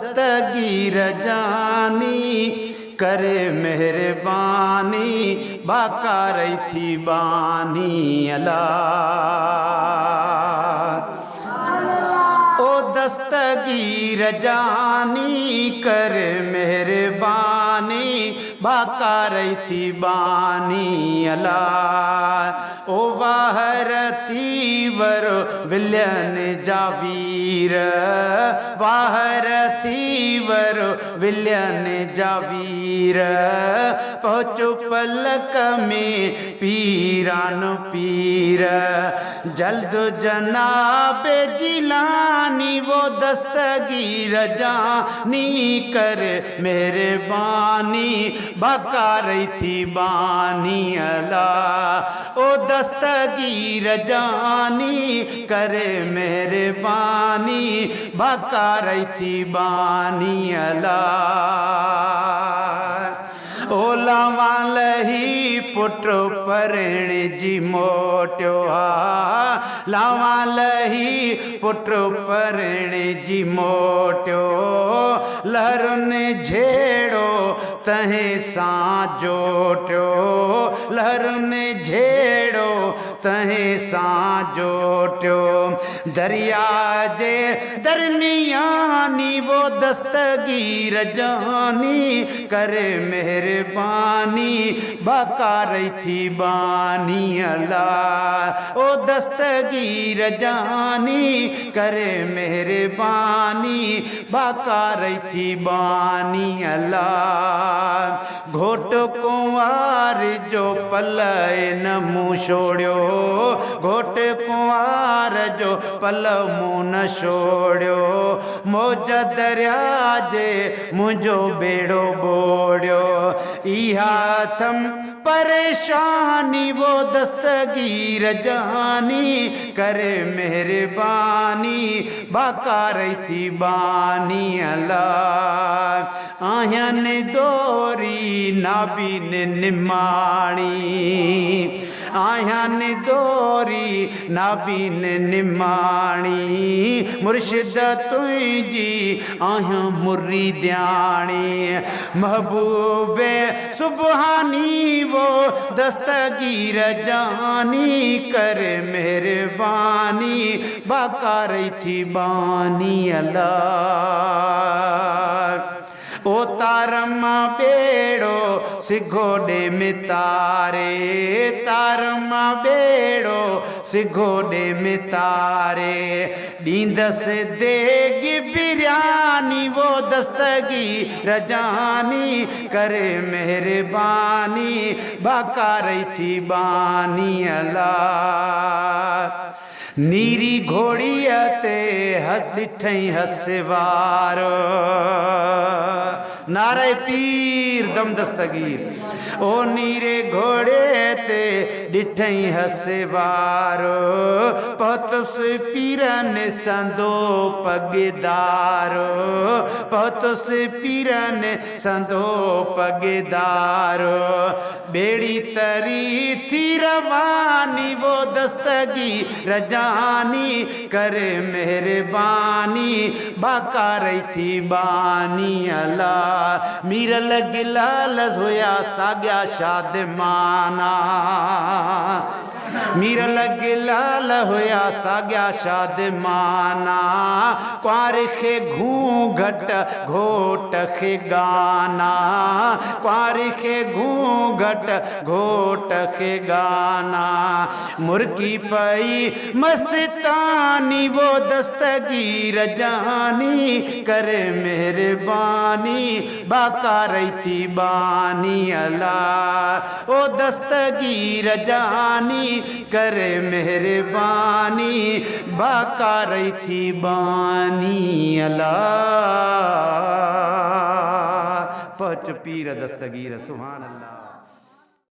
दस्तगीर जानी करे मेहरबानी बाका रही थी बानी अल्लाह। ओ दस्तगीर जानी कर मेहरबानी बाका रही थी बानी अल्लाह। ओ वाहर थी वरो विलन जावीर वाहर थी वरो विलन जावीर पहुँचो पलक में पीरान पीर जल्द जनाब जिलानी वो दस्तगीर जानी कर मेहरबानी बाका रही थी बानी अल्लाह। ओ दस्तगीर जानी करे मेहरबानी बाका रही थी बानी अल्लाह। ओ लावालही पुटो परण जी मोटियो लावालही पुटो परण जी मोटियो लहरुन झेड़ो तहे सां जोटियो लहरुन झेड़ो तहे सां जोटियो दरिया जे दरमियानी वो दस्तगीर जानी करे मेहरबानी बाका रही थी बानी अल्लाह। ओ दस्तगीर जानी करे मेहरबानी बाका रही थी बानी अल्लाह। घोट कुंवार जो पलय न मुँह छोड़ियो घोट कुंवार जो पल मुँह न छोड़ियो मौज दरिया जे मुंहिंजो बेड़ो बोड़ियो इहा थम परेशानी वो दस्तगीर जानी करे मेहरबानी बाका रही थी बानी अल्लाह। आयन दोरी नाबिन निमाणी आयन दोरी नाबिन निमाणी मुर्शिद तुझी आया मुरीद्याणी महबूबे सुबहानी वो दस्तगीर जानी कर मेहरबानी बाका रही थी बानी अल्लाह। ओ तारमा बेड़ो सिघोड़े में तारे तारमा बेड़ो सिघोड़े में तारे डींदस देग बिरयानी वो दस्तगीर जानी करे मेहरबानी बाका रही थी बानी अल्लाह। नीरी घोड़ीअ ते हस ॾिठई हसवार नारे पीर दम दस्तगीर ओ नीरे घोड़े ते ॾिठई हसवार पहुतुस पीरन संदो पगदार पहुतुस पीरन संदो पगदार बेड़ी तरी थी रवानी वो दस्तगीर जानी करे मेहरबानी बाका रही थी बानी अल्लाह। मीर गिलाल होया साग्या शाद माना मीर गिलाल होया साग्या शाद माना क्वार खे घूंघट घोट खे गाना क्वार खे घूंघट घोट खे गाना मुर्की पई मस्तानी वो दस्तगीर जानी करे मेहरबानी बाका रही थी बानी अल्लाह। ओ दस्तगीर जानी करे मेहरबानी बाका रही थी बानी अल्लाह। पहुँच पीर दस्तगीर सुभान अल्लाह।